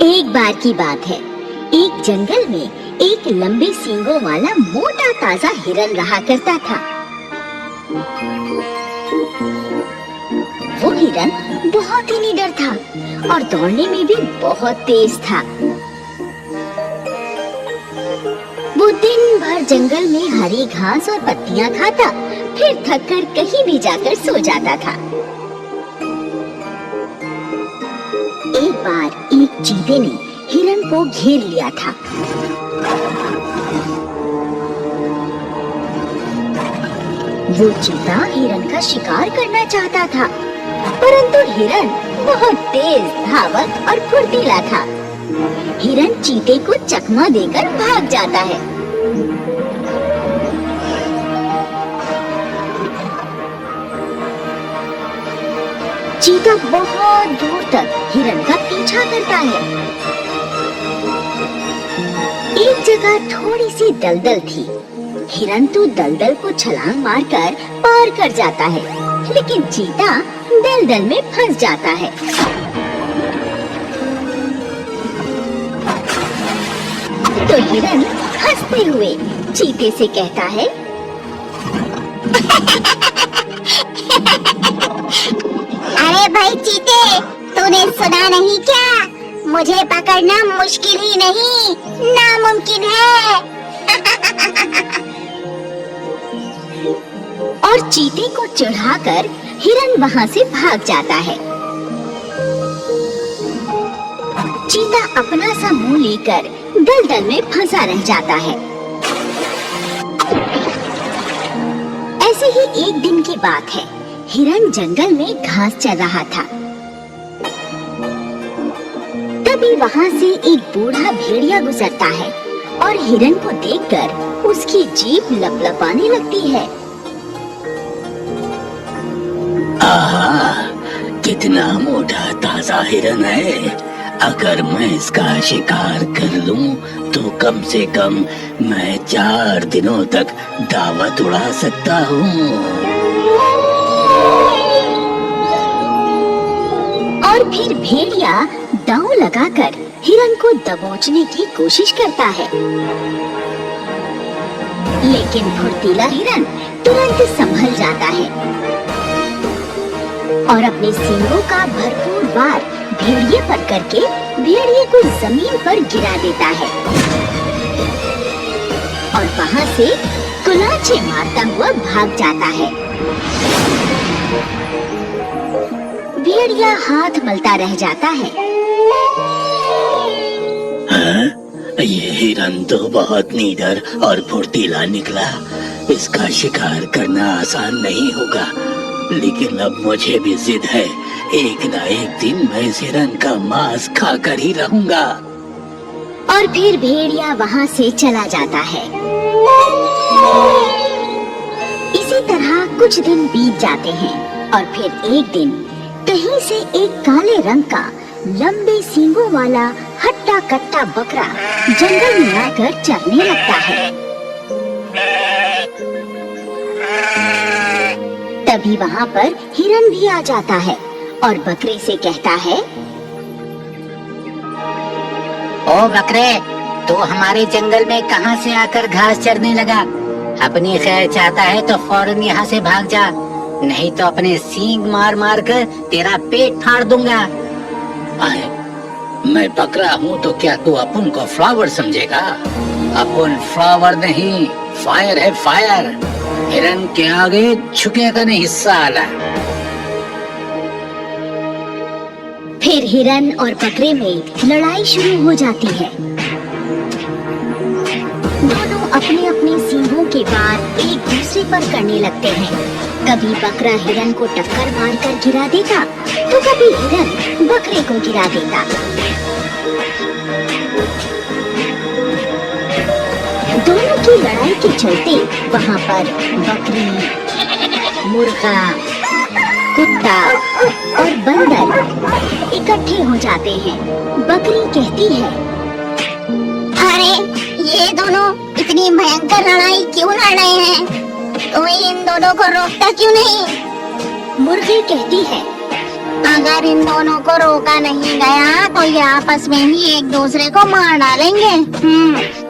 एक बार की बात है, एक जंगल में एक लंबे सींगों वाला मोटा ताजा हिरन रहा करता था। वो हिरन बहुत ही निडर था और दौड़ने में भी बहुत तेज था। वो दिन भर जंगल में हरी घास और पत्तियां खाता, फिर थककर कहीं भी जाकर सो जाता था। एक बार एक चीते ने हिरन को घेर लिया था। वो चीता हिरन का शिकार करना चाहता था, परंतु हिरन बहुत तेज, धावक और फुर्तीला था। हिरन चीते को चकमा देकर भाग जाता है। चीता बहुत दूर तक हिरन का पीछा करता है। एक जगह थोड़ी सी दलदल थी। हिरन तो दलदल को छलांग मारकर पार कर जाता है, लेकिन चीता दलदल में फंस जाता है। तो हिरन हंसते हुए चीते से कहता है, अरे भाई चीते, तूने सुना नहीं क्या? मुझे पकड़ना मुश्किल ही नहीं, नामुमकिन है। और चीते को चिढ़ाकर हिरन वहाँ से भाग जाता है। चीता अपना सा मुंह लेकर दलदल में फंसा रह जाता है। ऐसे ही एक दिन की बात है। हिरन जंगल में घास चर रहा था। तभी वहाँ से एक बूढ़ा भेड़िया गुजरता है और हिरन को देखकर उसकी जीभ लपलपाने लगती है। आहा, कितना मोटा ताजा हिरन है। अगर मैं इसका शिकार कर लूं तो कम से कम मैं 4 दिनों तक दावत उड़ा सकता हूँ। और फिर भेड़िया दांव लगाकर हिरन को दबोचने की कोशिश करता है, लेकिन फुर्तीला हिरन तुरंत संभल जाता है और अपने सींगों का भरपूर वार भेड़िए पर करके भेड़िए को जमीन पर गिरा देता है और वहाँ से कुलाचे मारता हुआ भाग जाता है। भेड़िया हाथ मलता रह जाता है। हाँ? ये हिरन तो बहुत निडर और फुर्तीला निकला। इसका शिकार करना आसान नहीं होगा, लेकिन अब मुझे भी जिद है। एक न एक दिन मैं इस हिरन का मांस खाकर ही रहूंगा। और फिर भेड़िया वहाँ से चला जाता है। इसी तरह कुछ दिन बीत जाते हैं और फिर एक दिन कहीं से एक काले रंग का लंबे सींगों वाला हट्टा कट्टा बकरा जंगल में आकर चरने लगता है। तभी वहाँ पर हिरन भी आ जाता है और बकरे से कहता है, ओ बकरे, तू हमारे जंगल में कहाँ से आकर घास चरने लगा? अपनी खैर चाहता है तो फौरन यहाँ से भाग जा, नहीं तो अपने सींग मार मार कर तेरा पेट फाड़ दूंगा। मैं बकरा हूँ तो क्या तू अपन को फ्लावर समझेगा? अपन फ्लावर नहीं, फायर है, फायर। हिरन के आगे झुकेगा नहीं साला। फिर हिरन और बकरे में लड़ाई शुरू हो जाती है। दोनों अपने अपने सींगों के वार एक दूसरे पर करने लगते हैं। कभी बकरा हिरन को टक्कर मारकर गिरा देता, तो कभी हिरन बकरे को गिरा देता। दोनों की लड़ाई के चलते वहाँ पर बकरी, मुर्गा, कुत्ता और बंदर इकट्ठे हो जाते हैं। बकरी कहती है, अरे ये दोनों इतनी भयंकर लड़ाई क्यों लड़ रहे हैं? कोई इन दोनों को रोकता क्यों नहीं? मुर्गी कहती है, अगर इन दोनों को रोका नहीं गया तो ये आपस में ही एक दूसरे को मार डालेंगे।